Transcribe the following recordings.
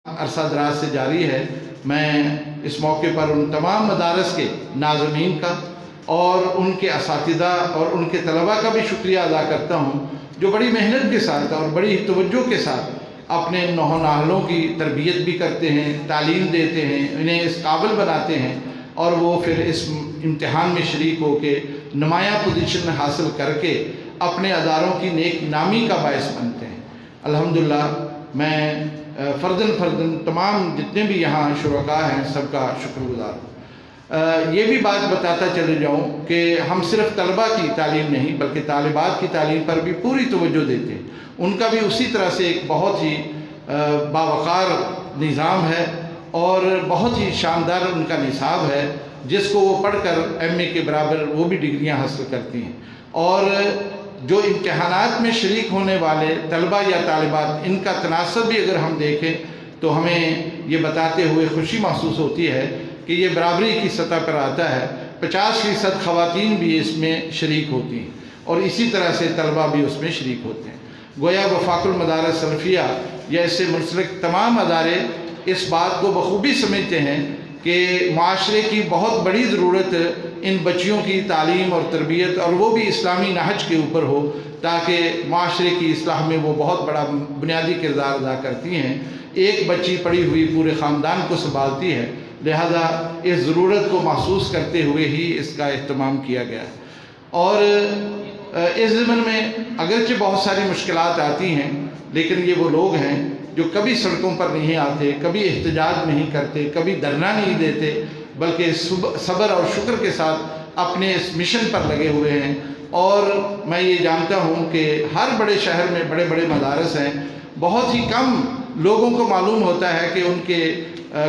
عرصہ دراز سے جاری ہے۔ میں اس موقع پر ان تمام مدارس کے ناظمین کا اور ان کے اساتذہ اور ان کے طلباء کا بھی شکریہ ادا کرتا ہوں، جو بڑی محنت کے ساتھ اور بڑی توجہ کے ساتھ اپنے نوجوانوں کی تربیت بھی کرتے ہیں، تعلیم دیتے ہیں، انہیں اس قابل بناتے ہیں، اور وہ پھر اس امتحان میں شریک ہو کے نمایاں پوزیشن حاصل کر کے اپنے اداروں کی نیک نامی کا باعث بنتے ہیں۔ الحمدللہ میں فرداً تمام جتنے بھی یہاں شرکاء ہیں سب کا شکر گزار ہوں۔ یہ بھی بات بتاتا چلے جاؤں کہ ہم صرف طلباء کی تعلیم نہیں بلکہ طالبات کی تعلیم پر بھی پوری توجہ دیتے ہیں۔ ان کا بھی اسی طرح سے ایک بہت ہی باوقار نظام ہے اور بہت ہی شاندار ان کا نصاب ہے، جس کو وہ پڑھ کر ایم اے کے برابر وہ بھی ڈگریاں حاصل کرتی ہیں۔ اور جو امتحانات میں شریک ہونے والے طلباء یا طالبات، ان کا تناسب بھی اگر ہم دیکھیں تو ہمیں یہ بتاتے ہوئے خوشی محسوس ہوتی ہے کہ یہ برابری کی سطح پر آتا ہے۔ 50% خواتین بھی اس میں شریک ہوتی ہیں اور اسی طرح سے طلباء بھی اس میں شریک ہوتے ہیں۔ گویا وفاق المدارس سلفیہ یا اس سے منسلک تمام ادارے اس بات کو بخوبی سمجھتے ہیں کہ معاشرے کی بہت بڑی ضرورت ان بچیوں کی تعلیم اور تربیت، اور وہ بھی اسلامی نہج کے اوپر ہو، تاکہ معاشرے کی اصلاح میں وہ بہت بڑا بنیادی کردار ادا کرتی ہیں۔ ایک بچی پڑھی ہوئی پورے خاندان کو سنبھالتی ہے، لہذا اس ضرورت کو محسوس کرتے ہوئے ہی اس کا اہتمام کیا گیا ہے۔ اور اس ضمن میں اگرچہ بہت ساری مشکلات آتی ہیں، لیکن یہ وہ لوگ ہیں جو کبھی سڑکوں پر نہیں آتے، کبھی احتجاج نہیں کرتے، کبھی دھرنا نہیں دیتے، بلکہ صبر اور شکر کے ساتھ اپنے اس مشن پر لگے ہوئے ہیں۔ اور میں یہ جانتا ہوں کہ ہر بڑے شہر میں بڑے بڑے مدارس ہیں، بہت ہی کم لوگوں کو معلوم ہوتا ہے کہ ان کے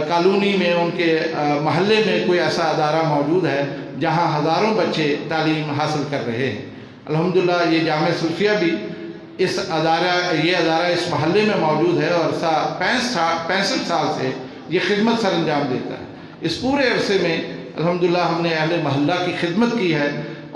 کالونی میں، ان کے محلے میں کوئی ایسا ادارہ موجود ہے جہاں ہزاروں بچے تعلیم حاصل کر رہے ہیں۔ الحمدللہ یہ جامعہ سلفیہ بھی یہ ادارہ اس محلے میں موجود ہے اور 65 سال سے یہ خدمت سر انجام دیتا ہے۔ اس پورے عرصے میں الحمدللہ ہم نے اہل محلہ کی خدمت کی ہے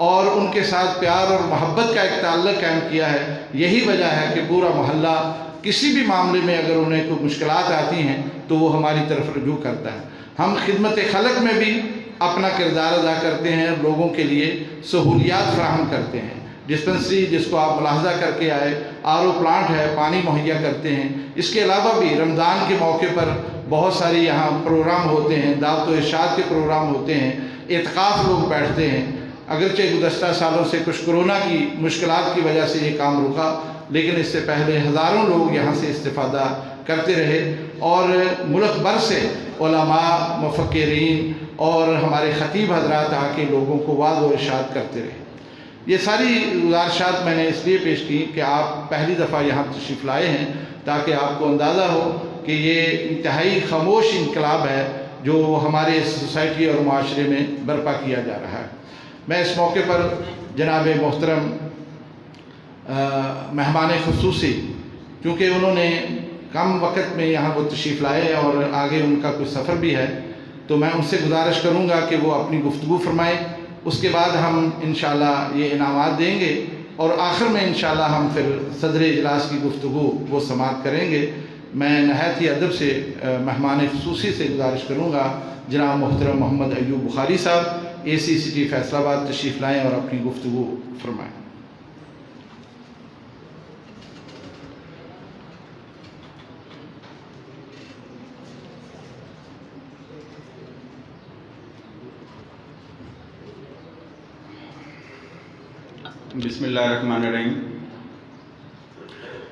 اور ان کے ساتھ پیار اور محبت کا ایک تعلق قائم کیا ہے۔ یہی وجہ ہے کہ پورا محلہ کسی بھی معاملے میں اگر انہیں کوئی مشکلات آتی ہیں تو وہ ہماری طرف رجوع کرتا ہے۔ ہم خدمت خلق میں بھی اپنا کردار ادا کرتے ہیں، لوگوں کے لیے سہولیات فراہم کرتے ہیں۔ ڈسپنسری جس کو آپ ملاحظہ کر کے آئے، آر او پلانٹ ہے، پانی مہیا کرتے ہیں۔ اس کے علاوہ بھی رمضان کے موقع پر بہت ساری یہاں پروگرام ہوتے ہیں، دعوت و ارشاد کے پروگرام ہوتے ہیں، اعتکاف لوگ بیٹھتے ہیں۔ اگرچہ گزشتہ سالوں سے کچھ کورونا کی مشکلات کی وجہ سے یہ کام رکا، لیکن اس سے پہلے ہزاروں لوگ یہاں سے استفادہ کرتے رہے، اور ملک بھر سے علماء، مفکرین اور ہمارے خطیب حضرات آ کے لوگوں کو وعظ و ارشاد کرتے رہے۔ یہ ساری گزارشات میں نے اس لیے پیش کی کہ آپ پہلی دفعہ یہاں تشریف لائے ہیں، تاکہ آپ کو اندازہ ہو کہ یہ انتہائی خاموش انقلاب ہے جو ہمارے سوسائٹی اور معاشرے میں برپا کیا جا رہا ہے۔ میں اس موقع پر جناب محترم مہمان خصوصی، کیونکہ انہوں نے کم وقت میں یہاں وہ تشریف لائے اور آگے ان کا کوئی سفر بھی ہے، تو میں ان سے گزارش کروں گا کہ وہ اپنی گفتگو فرمائیں۔ اس کے بعد ہم انشاءاللہ یہ انعامات دیں گے اور آخر میں انشاءاللہ ہم پھر صدر اجلاس کی گفتگو وہ سماعت کریں گے۔ میں نہایت ہی ادب سے مہمان خصوصی سے گزارش کروں گا جناب محترم محمد ایوب بخاری صاحب اے سی سٹی فیصل آباد تشریف لائیں اور اپنی گفتگو فرمائیں۔ بسم اللہ الرحمن الرحیم۔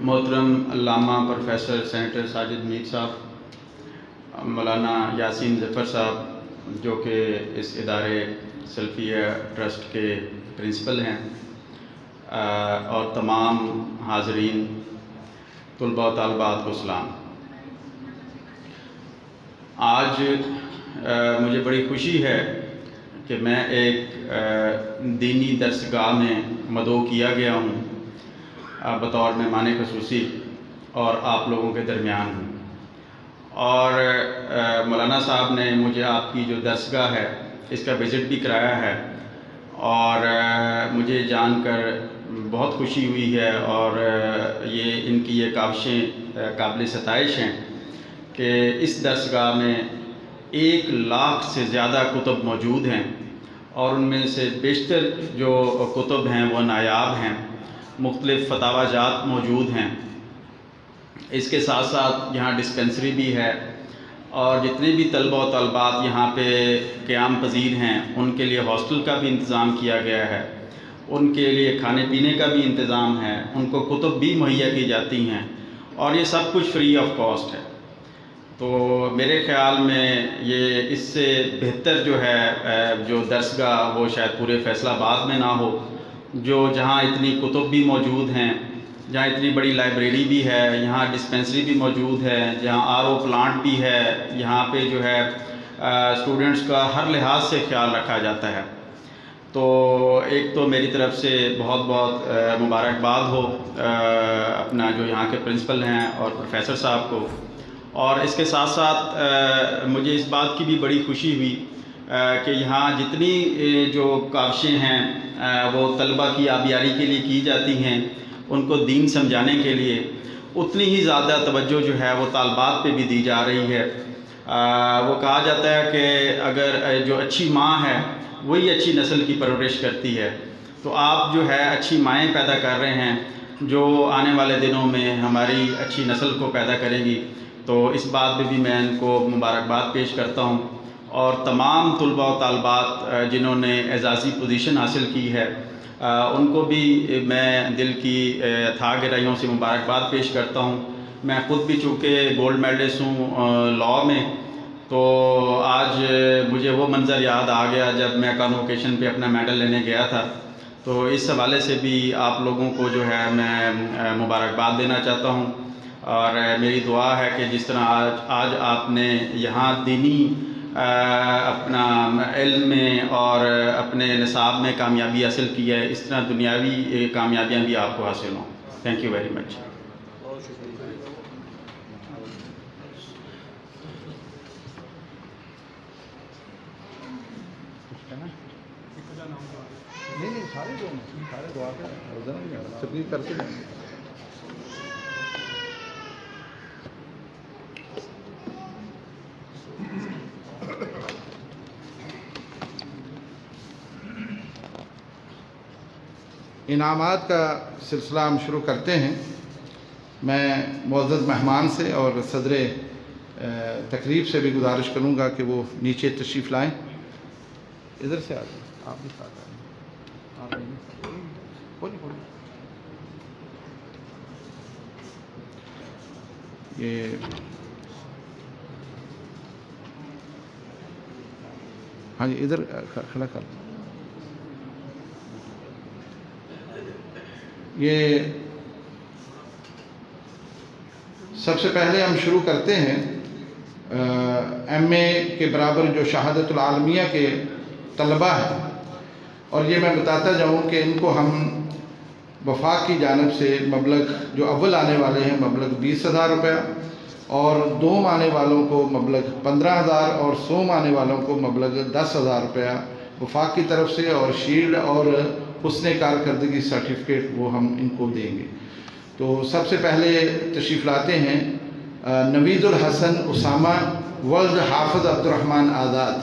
محترم علامہ پروفیسر سینیٹر ساجد میر صاحب، مولانا یاسین ظفر صاحب جو کہ اس ادارے سلفیہ ٹرسٹ کے پرنسپل ہیں، اور تمام حاضرین طلباء و طالبات کو سلام۔ آج مجھے بڑی خوشی ہے کہ میں ایک دینی درسگاہ میں مدعو کیا گیا ہوں بطور مہمان خصوصی اور آپ لوگوں کے درمیان ہوں، اور مولانا صاحب نے مجھے آپ کی جو درسگاہ ہے اس کا وزٹ بھی کرایا ہے، اور مجھے جان کر بہت خوشی ہوئی ہے، اور یہ ان کی یہ کاوشیں قابل ستائش ہیں کہ اس درسگاہ میں 1 لاکھ سے زیادہ کتب موجود ہیں اور ان میں سے بیشتر جو کتب ہیں وہ نایاب ہیں، مختلف فتاوی جات موجود ہیں۔ اس کے ساتھ ساتھ یہاں ڈسپنسری بھی ہے اور جتنے بھی طلبہ و طالبات یہاں پہ قیام پذیر ہیں ان کے لیے ہاسٹل کا بھی انتظام کیا گیا ہے، ان کے لیے کھانے پینے کا بھی انتظام ہے، ان کو کتب بھی مہیا کی جاتی ہیں اور یہ سب کچھ فری آف کاسٹ ہے۔ تو میرے خیال میں یہ اس سے بہتر جو ہے جو درسگاہ وہ شاید پورے فیصل آباد میں نہ ہو، جہاں اتنی کتب بھی موجود ہیں، جہاں اتنی بڑی لائبریری بھی ہے، یہاں ڈسپنسری بھی موجود ہے، جہاں RO پلانٹ بھی ہے، یہاں پہ جو ہے اسٹوڈنٹس کا ہر لحاظ سے خیال رکھا جاتا ہے۔ تو ایک تو میری طرف سے بہت بہت مبارکباد ہو اپنا جو یہاں کے پرنسپل ہیں اور پروفیسر صاحب کو، اور اس کے ساتھ ساتھ مجھے اس بات کی بھی بڑی خوشی ہوئی کہ یہاں جتنی جو کاوشیں ہیں وہ طلبہ کی آبیاری کے لیے کی جاتی ہیں، ان کو دین سمجھانے کے لیے، اتنی ہی زیادہ توجہ جو ہے وہ طالبات پہ بھی دی جا رہی ہے۔ وہ کہا جاتا ہے کہ اگر جو اچھی ماں ہے وہی اچھی نسل کی پرورش کرتی ہے، تو آپ جو ہے اچھی مائیں پیدا کر رہے ہیں جو آنے والے دنوں میں ہماری اچھی نسل کو پیدا کریں گی۔ تو اس بات پہ بھی میں ان کو مبارکباد پیش کرتا ہوں، اور تمام طلباء و طالبات جنہوں نے اعزازی پوزیشن حاصل کی ہے ان کو بھی میں دل کی تھا گہرائیوں سے مبارکباد پیش کرتا ہوں۔ میں خود بھی چونکہ گولڈ میڈلسٹ ہوں لاء میں، تو آج مجھے وہ منظر یاد آ گیا جب میں کانوکیشن پہ اپنا میڈل لینے گیا تھا۔ تو اس حوالے سے بھی آپ لوگوں کو جو ہے میں مبارکباد دینا چاہتا ہوں، اور میری دعا ہے کہ جس طرح آج آپ نے یہاں دینی اپنا علم میں اور اپنے نصاب میں کامیابی حاصل کی ہے، اس طرح دنیاوی کامیابیاں بھی آپ کو حاصل ہوں۔ Thank you very much. نہیں سارے دعا کر کے دیں گے۔ انعامات کا سلسلہ ہم شروع کرتے ہیں۔ میں معزز مہمان سے اور صدر تقریب سے بھی گزارش کروں گا کہ وہ نیچے تشریف لائیں۔ ادھر سے آ جائیں، آپ بھی ساتھ آئیں۔ یہ ہاں جی ادھر کھڑا کر۔ یہ سب سے پہلے ہم شروع کرتے ہیں MA کے برابر جو شہادت العالمیہ کے طلبہ ہیں، اور یہ میں بتاتا جاؤں کہ ان کو ہم وفاق کی جانب سے مبلغ جو اول آنے والے ہیں مبلغ 20,000 روپیہ، اور دوم آنے والوں کو مبلغ 15,000 اور سوم آنے والوں کو مبلغ 10,000 روپیہ وفاق کی طرف سے، اور شیلڈ اور حسن کارکردگی سرٹیفکیٹ وہ ہم ان کو دیں گے۔ تو سب سے پہلے تشریف لاتے ہیں نوید الحسن اسامہ ولد حافظ عبدالرحمن آزاد،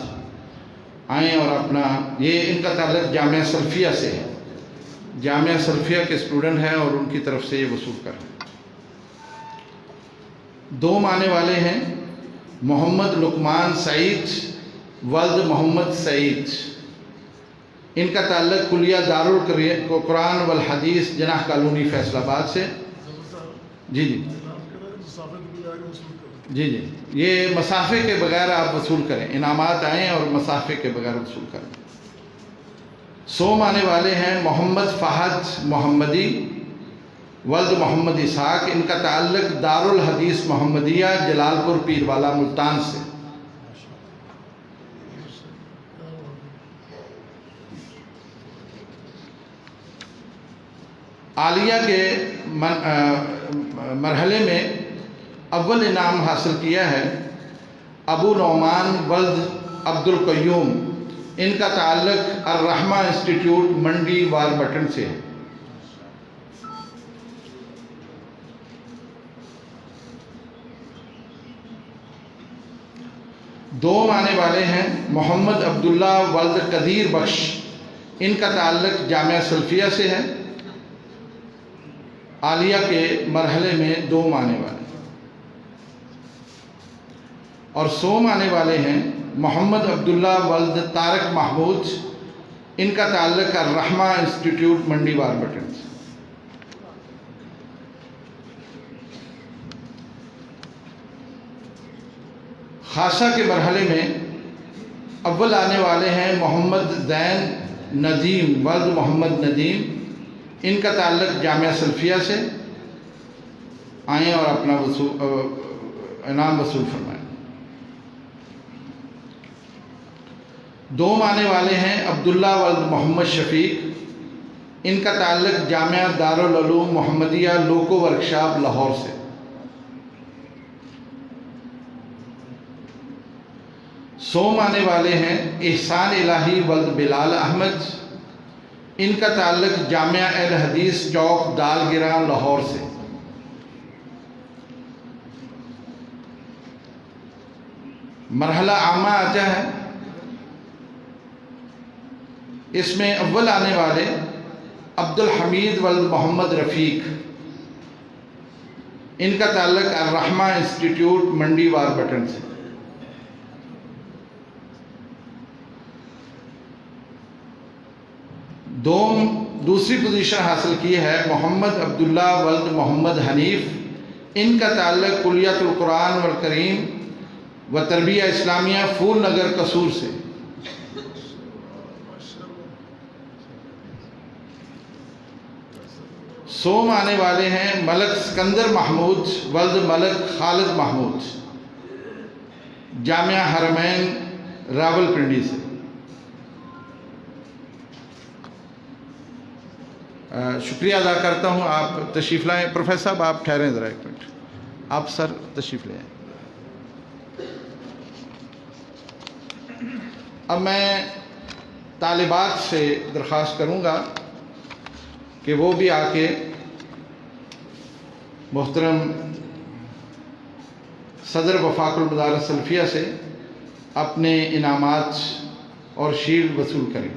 آئیں اور اپنا یہ ان کا تعلق جامعہ سلفیہ سے ہے، جامعہ سلفیہ کے اسٹوڈنٹ ہیں اور ان کی طرف سے یہ وصول کر رہے ہیں۔ دوم آنے والے ہیں محمد لقمان سعید ولد محمد سعید، ان کا تعلق کلیہ دارالقرآن والحدیث جناح کالونی فیصل آباد سے۔ جی یہ مسافے کے بغیر آپ وصول کریں، انعامات آئیں اور مسافے کے بغیر وصول کریں۔ سوم آنے والے ہیں محمد فہد محمدی ولد محمد اسحاق، ان کا تعلق دارالحدیث محمدیہ جلال پور پیروالا ملتان سے۔ عالیہ کے مرحلے میں اول انعام حاصل کیا ہے ابو نعمان ولد عبد القیوم، ان کا تعلق الرحمہ انسٹیٹیوٹ منڈی وار بٹن سے ہے۔ دوم آنے والے ہیں محمد عبداللہ ولد قدیر بخش، ان کا تعلق جامعہ سلفیہ سے ہے، عالیہ کے مرحلے میں دوم آنے والے، اور سوم آنے والے ہیں محمد عبداللہ ولد طارق محمود، ان کا تعلق الرحمہ انسٹیٹیوٹ منڈی واربٹن سے۔ خاصہ کے مرحلے میں اول آنے والے ہیں محمد زین ندیم ولد محمد ندیم، ان کا تعلق جامعہ سلفیہ سے، آئیں اور اپنا انعام وصول فرمائیں۔ دوم آنے والے ہیں عبداللہ ولد محمد شفیق، ان کا تعلق جامعہ دارالعلوم محمدیہ لوکو ورکشاپ لاہور سے۔ سوم آنے والے ہیں احسان الہی ولد بلال احمد، ان کا تعلق جامعہ اہل حدیث چوک دال گراں لاہور سے۔ مرحلہ عامہ آتا ہے، اس میں اول آنے والے عبد الحمید ولد محمد رفیق، ان کا تعلق الرحمہ انسٹیٹیوٹ منڈی واربٹن سے۔ دوسری پوزیشن حاصل کی ہے محمد عبداللہ ولد محمد حنیف، ان کا تعلق کلیت القرآن والکریم و تربیہ اسلامیہ پھول نگر قصور سے۔ سوم آنے والے ہیں ملک سکندر محمود ولد ملک خالد محمود، جامعہ حرمین راولپنڈی سے۔ شکریہ ادا کرتا ہوں، آپ تشریف لائیں۔ پروفیسر صاحب آپ ٹھہریں ذرا ایک منٹ، آپ سر تشریف لے آئیں۔ اب میں طالبات سے درخواست کروں گا کہ وہ بھی آ کے محترم صدر وفاق المدارس سلفیہ سے اپنے انعامات اور شیلڈ وصول کریں۔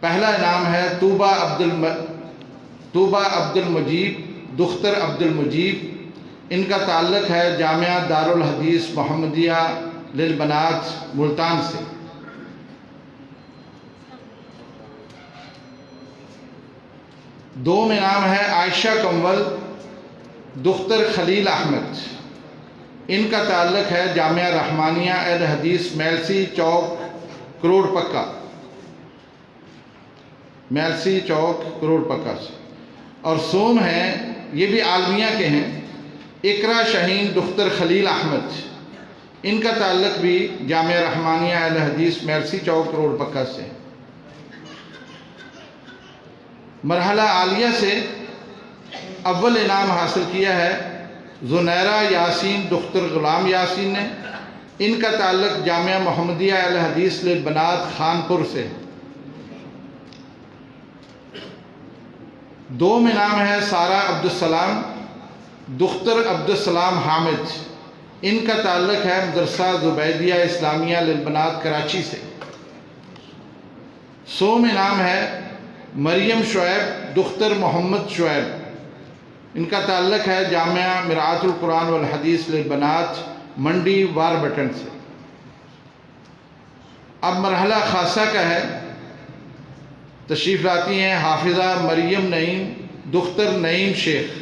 پہلا انعام ہے طوبہ عبد المجیب دختر عبد المجیب، ان کا تعلق ہے جامعہ دارالحدیث محمدیہ للبنات ملتان سے۔ دوم انعام ہے عائشہ کنول دختر خلیل احمد، ان کا تعلق ہے جامعہ رحمانیہ اہل حدیث میلسی چوک کروڑ پکا، میلسی چوک کروڑ پکا سے۔ اور سوم ہیں، یہ بھی عالمیہ کے ہیں، اقرا شہین دختر خلیل احمد، ان کا تعلق بھی جامعہ رحمانیہ اہل حدیث میلسی چوک کروڑ پکا سے۔ مرحلہ عالیہ سے اول انعام حاصل کیا ہے زنیرہ یاسین دختر غلام یاسین نے، ان کا تعلق جامعہ محمدیہ اہل حدیث للبنات خانپور سے۔ دوم انعام ہے سارہ عبدالسلام دختر عبدالسلام حامد، ان کا تعلق ہے مدرسہ زبیدیہ اسلامیہ للبنات کراچی سے۔ سوم انعام ہے مریم شعیب دختر محمد شعیب، ان کا تعلق ہے جامعہ مرآت القرآن والحدیث للبنات منڈی واربٹن سے۔ اب مرحلہ خاصہ کا ہے، تشریف لاتی ہیں حافظہ مریم نعیم دختر نعیم شیخ،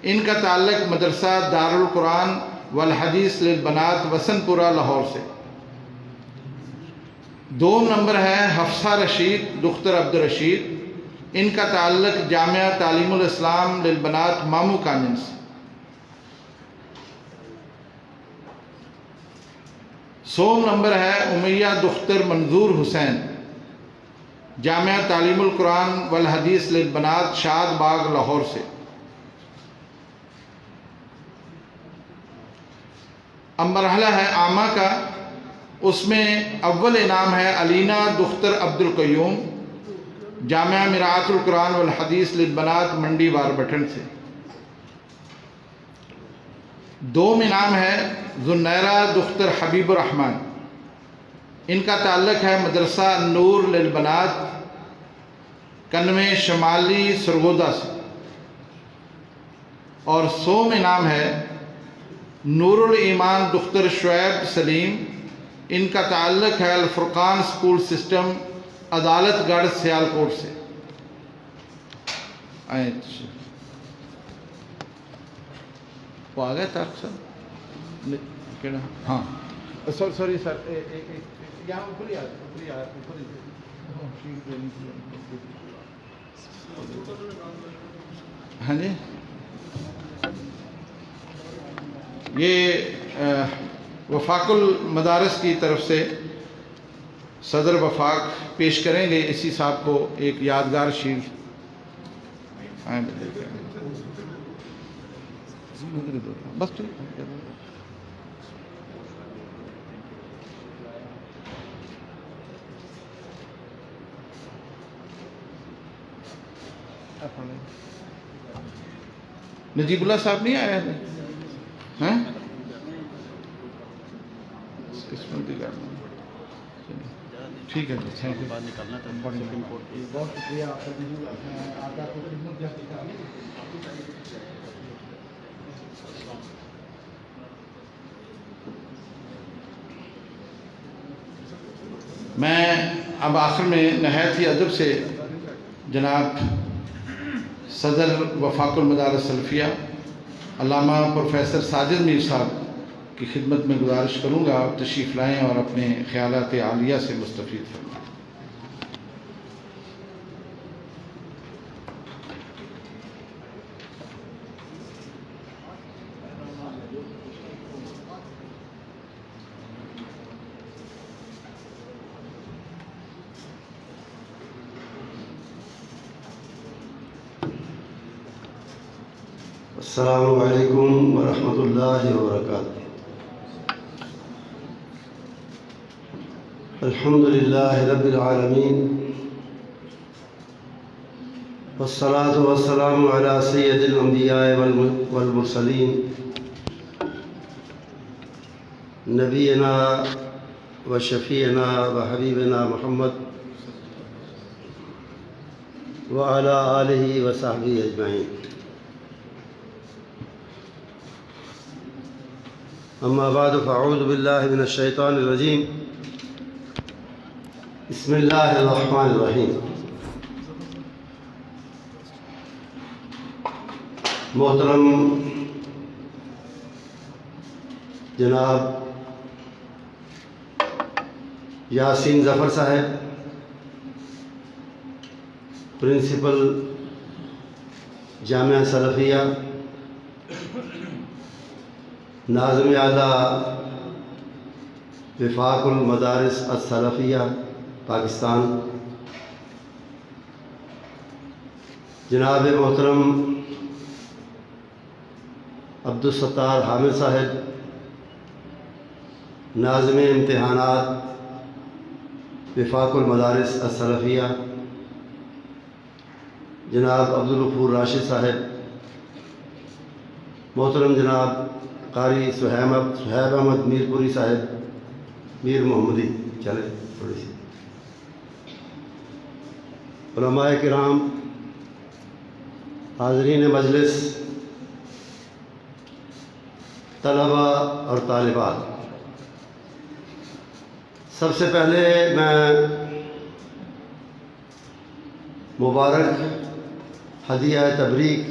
ان کا تعلق مدرسہ دارالقرآن والحدیث للبنات وسن پورہ لاہور سے۔ دوم نمبر ہے حفصہ رشید دختر عبد الرشید، ان کا تعلق جامعہ تعلیم الاسلام للبنات مامو کانن سے۔ سوم نمبر ہے امیہ دختر منظور حسین، جامعہ تعلیم القرآن والحدیث للبنات شاد باغ لاہور سے۔ اب مرحلہ ہے عامہ کا، اس میں اول انعام ہے علینا دختر عبد القیوم، جامعہ مرآت القرآن والحدیث للبنات منڈی واربٹن سے۔ دوم انعام ہے ذوالنیرہ دختر حبیب الرحمن، ان کا تعلق ہے مدرسہ نور للبنات کنویں شمالی سرگودا سے۔ اور سوم انعام ہے نور الایمان دختر شعیب سلیم، ان کا تعلق ہے الفرقان سکول سسٹم عدالت گڑھ سیالکوٹ سے۔ وہ آ گئے تھا سر؟ ہاں سوری سر، یہاں اوپر ہی ہاں جی، یہ وفاق المدارس کی طرف سے صدر وفاق پیش کریں گے اسی صاحب کو ایک یادگار شیلڈ۔ بس ٹھیک ہے۔ نجیب اللہ صاحب نہیں آئے ہیں؟ ٹھیک ہے جی، بات نکالنا تھا، بہت شکریہ آپ کا۔ میں اب آخر میں نہایت ہی ادب سے جناب صدر وفاق المدارس سلفیہ علامہ پروفیسر ساجد میر صاحب کی خدمت میں گزارش کروں گا، آپ تشریف لائیں اور اپنے خیالات عالیہ سے مستفید فرمائیں۔ السلام علیکم ورحمۃ اللہ وبرکاتہ۔ الحمد للہ رب العالمین والصلاة والسلام علی سید الانبیاء والمرسلین نبینا و شفیعنا و حبیبنا محمد وعلی آلہ و صحبہ اجمعین۔ اما بعد فاعوذ باللہ من الشیطان الرجیم، بسم اللہ الرحمن الرحیم۔ محترم جناب یاسین ظفر صاحب، پرنسپل جامعہ سلفیہ، ناظم اعلیٰ وفاق المدارس السلفیہ پاکستان، جناب محترم عبدالستار حامد صاحب، ناظم امتحانات وفاق المدارس السلفیہ، جناب عبدالغفور راشد صاحب، محترم جناب قاری سہیب احمد میر پوری صاحب، میر محمدی، چلے تھوڑی سی، علماء کرام، حاضرین مجلس، طلبہ اور طالبات، سب سے پہلے میں مبارک ہدیہ تبریک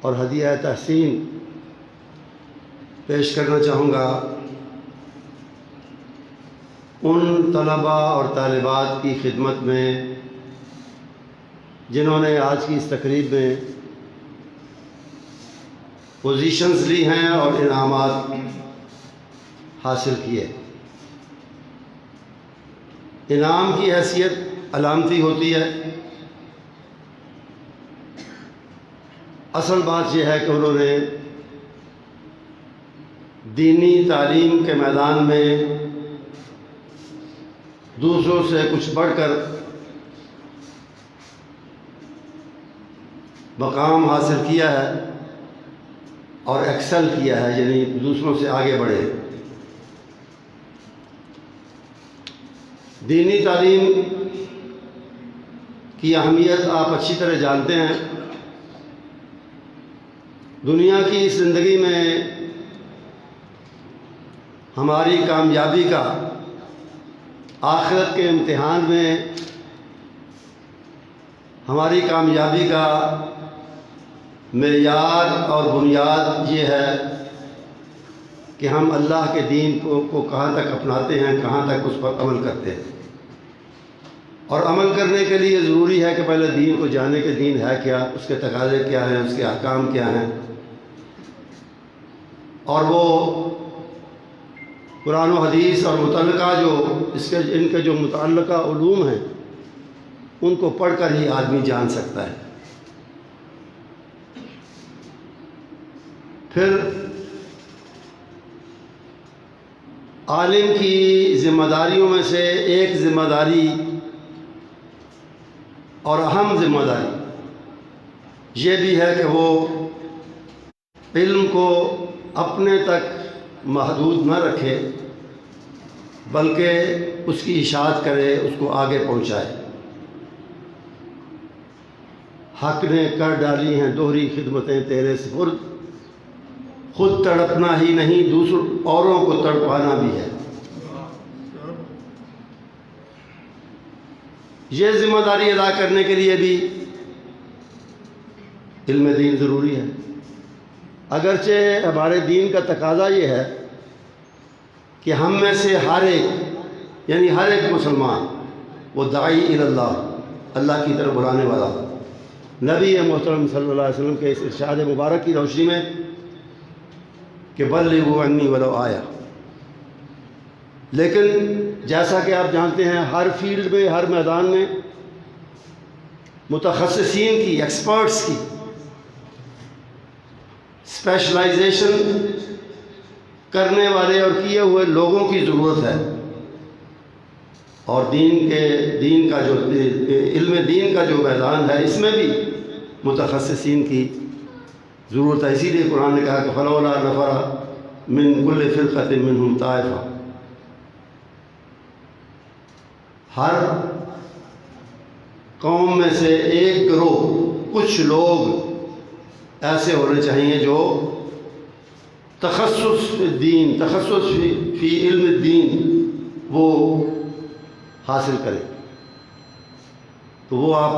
اور ہدیہ تحسین پیش کرنا چاہوں گا ان طلباء اور طالبات کی خدمت میں جنہوں نے آج کی اس تقریب میں پوزیشنز لی ہیں اور انعامات حاصل کیے۔ انعام کی حیثیت علامتی ہوتی ہے، اصل بات یہ ہے کہ انہوں نے دینی تعلیم کے میدان میں دوسروں سے کچھ بڑھ کر مقام حاصل کیا ہے، اور ایکسل کیا ہے، یعنی دوسروں سے آگے بڑھے۔ دینی تعلیم کی اہمیت آپ اچھی طرح جانتے ہیں۔ دنیا کی اس زندگی میں ہماری کامیابی کا، آخرت کے امتحان میں ہماری کامیابی کا معیار اور بنیاد یہ ہے کہ ہم اللہ کے دین کو کہاں تک اپناتے ہیں، کہاں تک اس پر عمل کرتے ہیں۔ اور عمل کرنے کے لیے ضروری ہے کہ پہلے دین کو جانے کہ دین ہے کیا، اس کے تقاضے کیا ہیں، اس کے احکام کیا ہیں، اور وہ قرآن و حدیث اور متعلقہ ان کے جو متعلقہ علوم ہیں ان کو پڑھ کر ہی آدمی جان سکتا ہے۔ پھر عالم کی ذمہ داریوں میں سے ایک ذمہ داری اور اہم ذمہ داری یہ بھی ہے کہ وہ علم کو اپنے تک محدود نہ رکھے، بلکہ اس کی اشاعت کرے، اس کو آگے پہنچائے۔ حق نے کر ڈالی ہیں دوہری خدمتیں تیرے سپرد، خود تڑپنا ہی نہیں اوروں کو تڑپانا بھی ہے۔ یہ ذمہ داری ادا کرنے کے لیے بھی علم دین ضروری ہے۔ اگرچہ ہمارے دین کا تقاضا یہ ہے کہ ہم میں سے ہر ایک، یعنی ہر ایک مسلمان، وہ داعی الی اللہ، اللہ کی طرف بلانے والا، نبی محترم صلی اللہ علیہ وسلم کے اس ارشاد مبارک کی روشنی میں کہ بلغوا عنی ولو آیا۔ لیکن جیسا کہ آپ جانتے ہیں ہر فیلڈ میں، ہر میدان میں متخصصین کی، ایکسپرٹس کی اسپیشلائزیشن کرنے والے اور کیے ہوئے لوگوں کی ضرورت ہے، اور دین کا جو علم دین کا جو میدان ہے اس میں بھی متخصصین کی ضرورت ہے۔ اسی لیے قرآن نے کہا کہ فلولا نفر من کل فرقۃ منہم طائفہ، ہر قوم میں سے ایک گروہ، کچھ لوگ ایسے ہونے چاہیے جو تخصص فی علم الدین وہ حاصل کرے۔ تو وہ آپ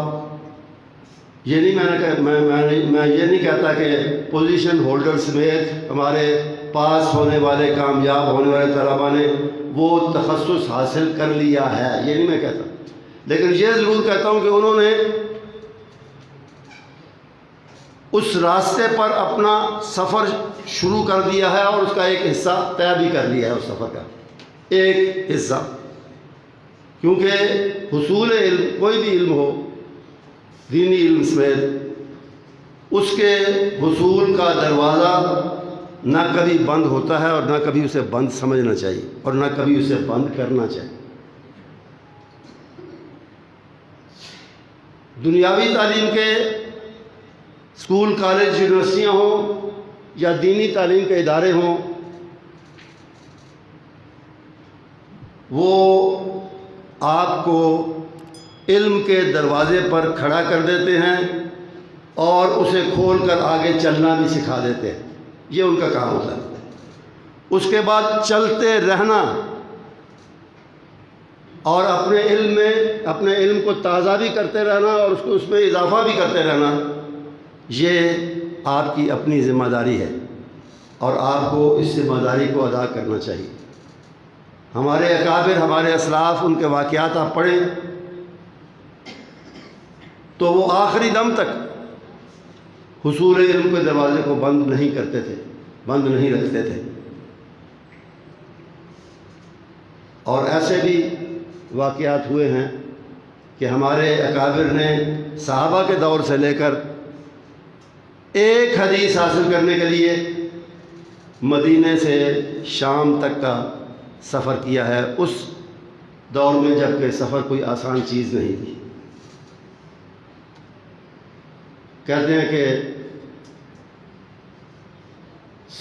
یہ نہیں میں یہ نہیں کہتا کہ پوزیشن ہولڈر سمیت ہمارے پاس ہونے والے، کامیاب ہونے والے طلباء نے وہ تخصص حاصل کر لیا ہے، یہ نہیں میں کہتا، لیکن یہ ضرور کہتا ہوں کہ انہوں نے اس راستے پر اپنا سفر شروع کر دیا ہے اور اس کا ایک حصہ طے بھی کر لیا ہے، اس سفر کا ایک حصہ۔ کیونکہ حصول علم، کوئی بھی علم ہو، دینی علم سمیت، اس کے حصول کا دروازہ نہ کبھی بند ہوتا ہے اور نہ کبھی اسے بند سمجھنا چاہیے اور نہ کبھی اسے بند کرنا چاہیے۔ دنیاوی تعلیم کے اسکول، کالج، یونیورسٹیاں ہوں یا دینی تعلیم کے ادارے ہوں، وہ آپ کو علم کے دروازے پر کھڑا کر دیتے ہیں اور اسے کھول کر آگے چلنا بھی سکھا دیتے ہیں، یہ ان کا کام ہوتا ہے۔ اس کے بعد چلتے رہنا اور اپنے علم کو تازہ بھی کرتے رہنا اور اس میں اضافہ بھی کرتے رہنا، یہ آپ کی اپنی ذمہ داری ہے اور آپ کو اس ذمہ داری کو ادا کرنا چاہیے۔ ہمارے اکابر، ہمارے اسلاف، ان کے واقعات آپ پڑھیں تو وہ آخری دم تک حصول علم کے دروازے کو بند نہیں کرتے تھے، بند نہیں رکھتے تھے۔ اور ایسے بھی واقعات ہوئے ہیں کہ ہمارے اکابر نے صحابہ کے دور سے لے کر ایک حدیث حاصل کرنے کے لیے مدینے سے شام تک کا سفر کیا ہے، اس دور میں جب کہ سفر کوئی آسان چیز نہیں تھی۔ کہتے ہیں کہ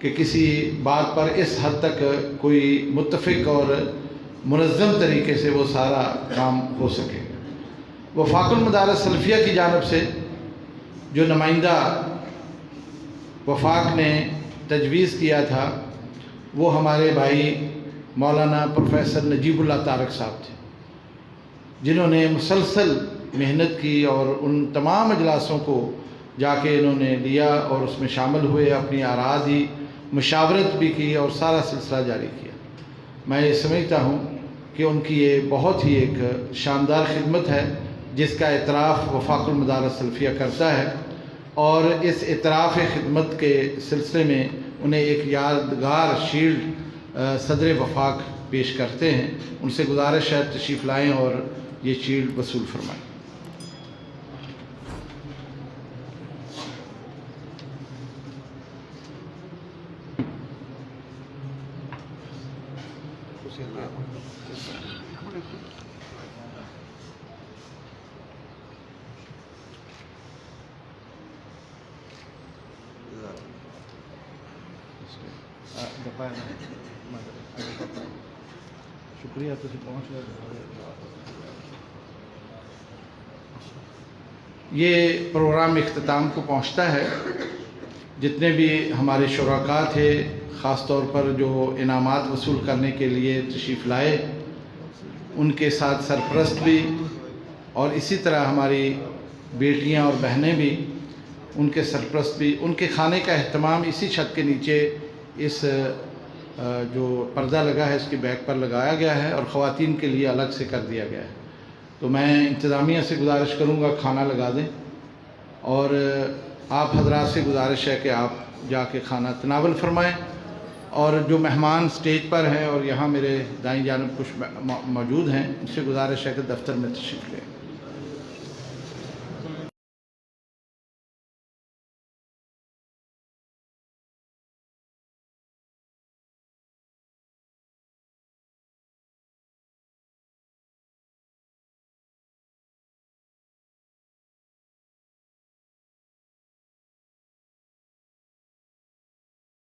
کہ کسی بات پر اس حد تک کوئی متفق اور منظم طریقے سے وہ سارا کام ہو سکے۔ وفاق المدارس سلفیہ کی جانب سے جو نمائندہ وفاق نے تجویز کیا تھا وہ ہمارے بھائی مولانا پروفیسر نجیب اللہ طارق صاحب تھے، جنہوں نے مسلسل محنت کی اور ان تمام اجلاسوں کو جا کے انہوں نے لیا اور اس میں شامل ہوئے، اپنی آراء دی، مشاورت بھی کی اور سارا سلسلہ جاری کیا۔ میں یہ سمجھتا ہوں کہ ان کی یہ بہت ہی ایک شاندار خدمت ہے جس کا اعتراف وفاق المدارس سلفیہ کرتا ہے، اور اس اعتراف خدمت کے سلسلے میں انہیں ایک یادگار شیلڈ صدر وفاق پیش کرتے ہیں۔ ان سے گزارش ہے تشریف لائیں اور یہ شیلڈ وصول فرمائیں۔ شکریہ پہنچ گئے۔ یہ پروگرام اختتام کو پہنچتا ہے۔ جتنے بھی ہمارے شرکاء تھے، خاص طور پر جو انعامات وصول کرنے کے لیے تشریف لائے، ان کے ساتھ سرپرست بھی، اور اسی طرح ہماری بیٹیاں اور بہنیں بھی، ان کے سرپرست بھی، ان کے کھانے کا اہتمام اسی چھت کے نیچے اس جو پردہ لگا ہے اس کے بیک پر لگایا گیا ہے اور خواتین کے لیے الگ سے کر دیا گیا ہے۔ تو میں انتظامیہ سے گزارش کروں گا کھانا لگا دیں، اور آپ حضرات سے گزارش ہے کہ آپ جا کے کھانا تناول فرمائیں، اور جو مہمان سٹیج پر ہیں اور یہاں میرے دائیں جانب کچھ موجود ہیں، ان سے گزارش ہے کہ دفتر میں تشریف لیں۔